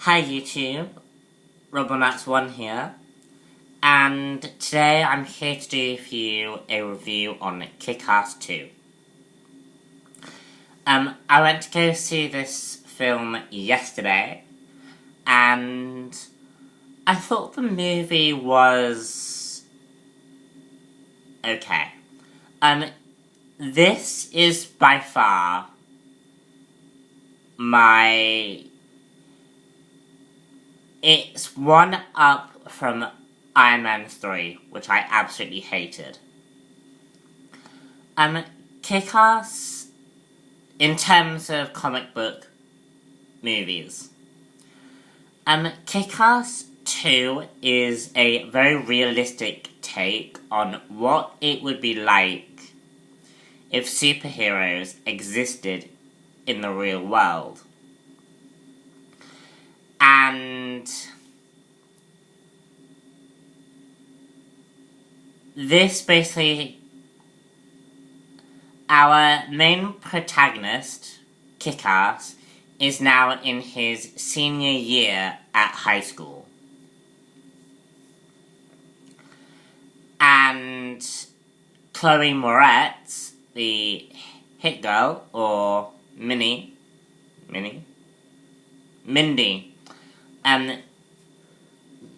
Hi YouTube, Robonuts1 here, and today I'm here to do for you a review on Kick-Ass 2. I went to go see this film yesterday, and I thought the movie was okay. This is by far it's one up from Iron Man 3, which I absolutely hated. Kick-Ass, in terms of comic book movies, Kick-Ass 2 is a very realistic take on what it would be like if superheroes existed in the real world. And this basically, our main protagonist, Kick-Ass, is now in his senior year at high school. And Chloe Moretz, the hit girl, or Mindy,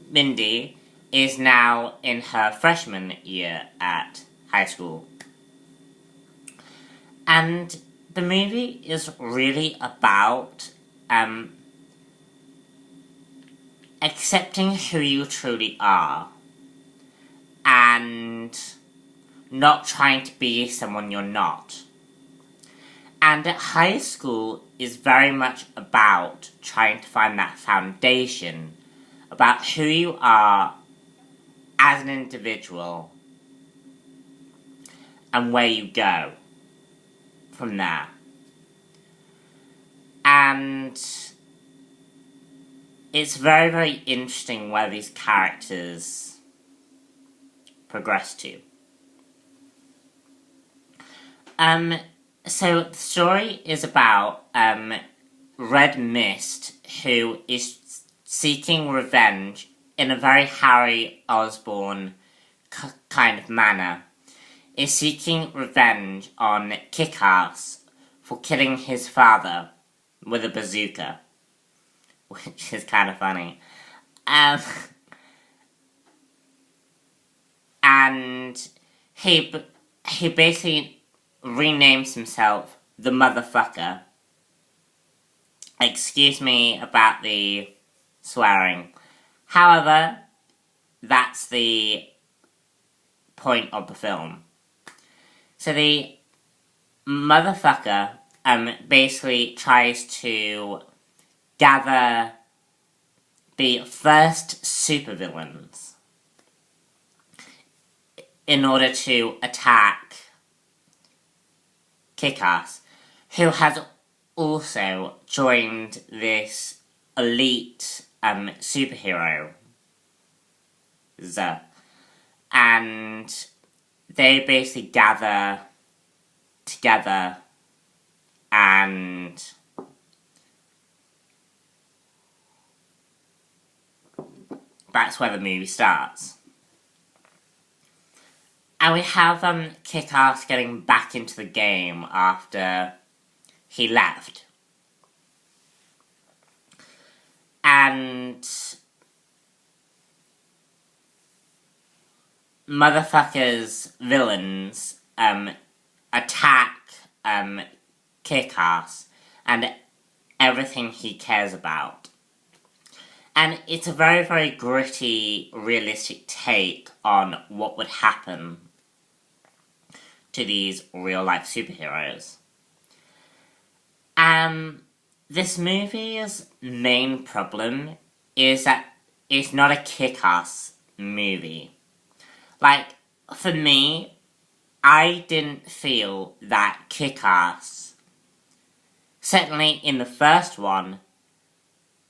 Mindy is now in her freshman year at high school. And the movie is really about accepting who you truly are and not trying to be someone you're not. And high school is very much about trying to find that foundation about who you are as an individual and where you go from there. And it's very, very interesting where these characters progress to. So the story is about Red Mist, who is seeking revenge in a very Harry Osborn kind of manner, is seeking revenge on Kick-Ass for killing his father with a bazooka, which is kind of funny. And he basically renames himself the Motherfucker. Excuse me about the swearing. However, that's the point of the film. So the Motherfucker basically tries to gather the first supervillains in order to attack Kick-Ass, who has also joined this elite superhero. And they basically gather together and that's where the movie starts. And we have Kick-Ass getting back into the game after he left. And Motherfucker's villains attack Kick-Ass and everything he cares about. And it's a very, very gritty, realistic take on what would happen to these real-life superheroes. This movie's main problem is that it's not a Kick-Ass movie. Like, for me, I didn't feel that Kick-Ass, certainly in the first one,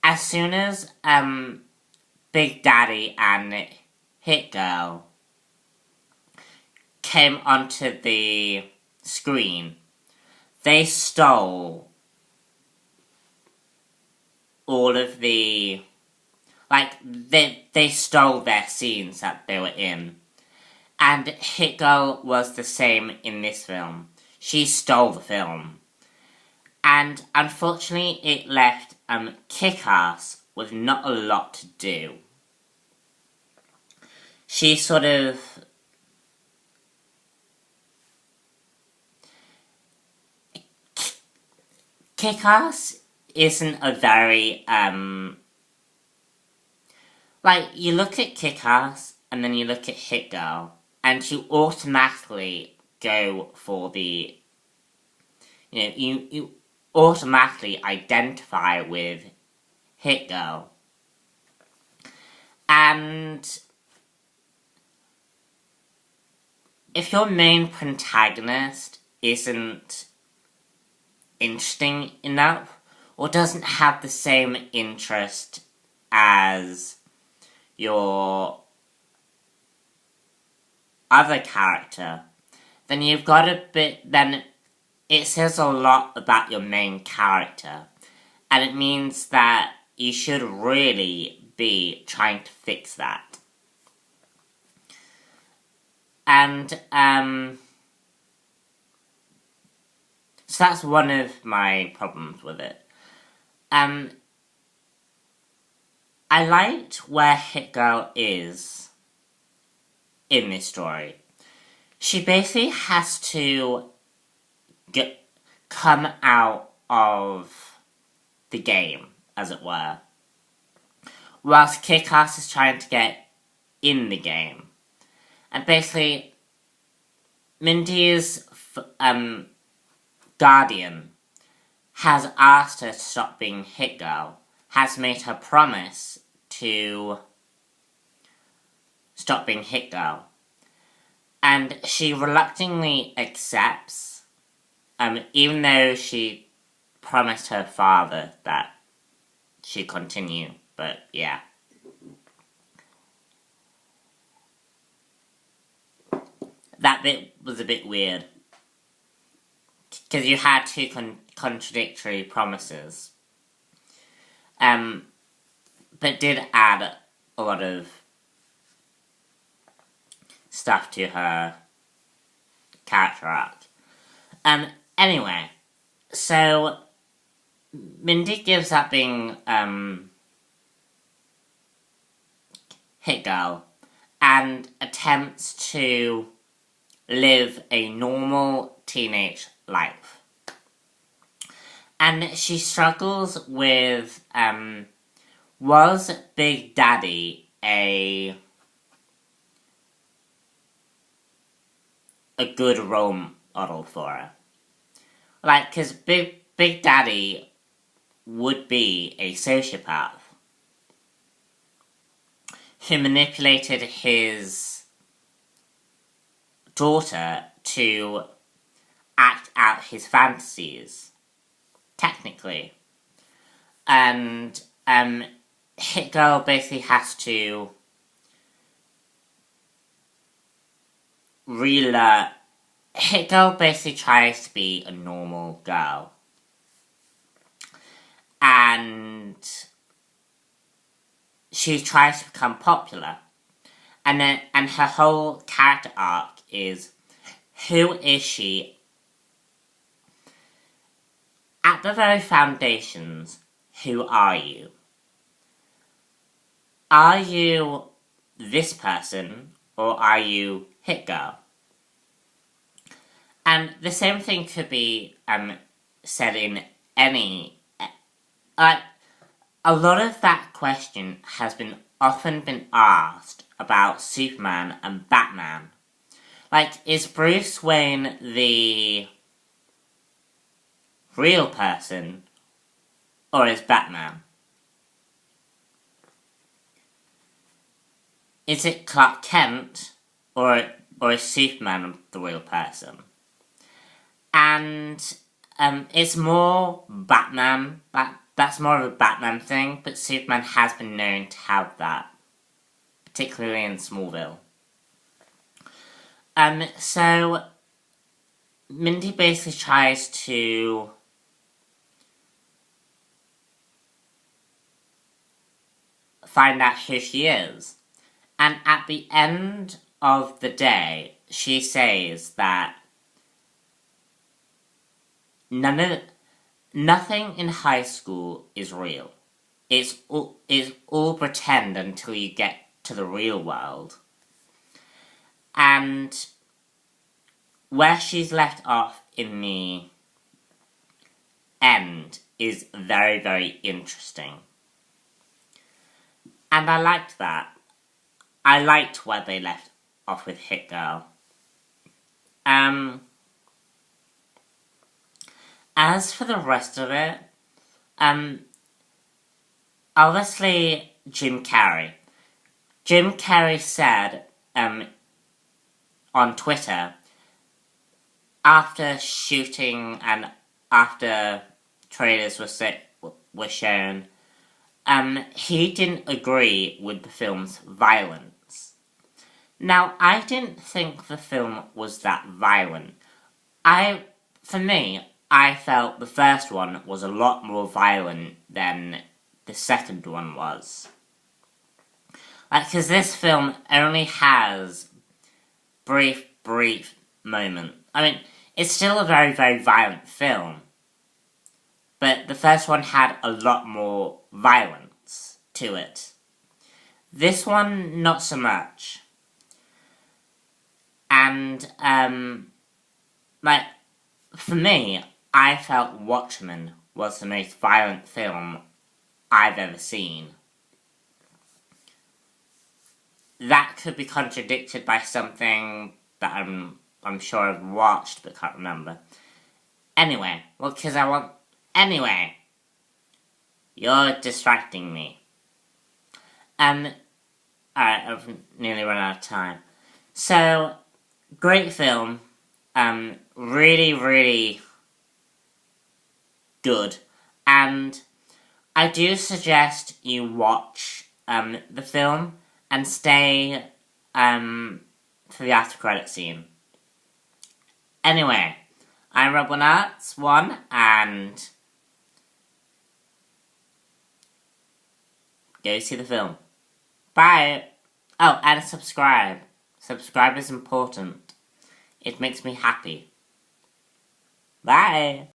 as soon as Big Daddy and Hit Girl came onto the screen, they stole all of the, like, they stole their scenes that they were in. And Hit Girl was the same in this film. She stole the film. And unfortunately, it left Kick-Ass with not a lot to do. She sort of... Kick-Ass isn't a very, like, you look at Kick-Ass, and then you look at Hit Girl, and you automatically go for the... You automatically identify with Hit Girl. And if your main protagonist isn't interesting enough, or doesn't have the same interest as your other character, then then it says a lot about your main character, and it means that you should really be trying to fix that. And, so that's one of my problems with it. I liked where Hit Girl is in this story. She basically has to come out of the game, as it were, whilst Kick-Ass is trying to get in the game. And basically, Mindy's guardian has asked her to stop being Hit Girl, has made her promise to stop being Hit Girl. And she reluctantly accepts, even though she promised her father that she'd continue, but yeah. That bit was a bit weird. Because you had two contradictory promises. But did add a lot of stuff to her character arc. Anyway, so Mindy gives up being Hit Girl and attempts to live a normal teenage life. And she struggles with, was Big Daddy a good role model for her? Like, because Big Daddy would be a sociopath who manipulated his daughter to act out his fantasies, technically. And Hit Girl basically has to relearn. Hit Girl basically tries to be a normal girl. And she tries to become popular. And her whole character arc is, who is she? At the very foundations, who are you? Are you this person, or are you Hit Girl? And the same thing could be said in any... a lot of that question has often been asked about Superman and Batman. Like, is Bruce Wayne the real person, or is Batman? Is it Clark Kent, or is Superman the real person? And it's more Batman. That's more of a Batman thing, but Superman has been known to have that, particularly in Smallville. So Mindy basically tries to find out who she is. And at the end of the day, she says that nothing in high school is real. It's all pretend until you get to the real world. And where she's left off in the end is very, very interesting. And I liked that. I liked where they left off with Hit Girl. As for the rest of it, obviously Jim Carrey. Jim Carrey said on Twitter, after shooting and after trailers were shown, he didn't agree with the film's violence. Now, I didn't think the film was that violent. For me, I felt the first one was a lot more violent than the second one was. Because this film only has brief moments. I mean, it's still a very, very violent film. But the first one had a lot more violence to it. This one, not so much. And, for me, I felt Watchmen was the most violent film I've ever seen. That could be contradicted by something that I'm sure I've watched but can't remember. Anyway, you're distracting me. Alright, I've nearly run out of time. So, great film. Really, really good. And I do suggest you watch the film and stay for the after credit scene. Anyway, I'm Rob1Arts1 and go see the film. Bye! Oh, and subscribe. Subscribe is important. It makes me happy. Bye!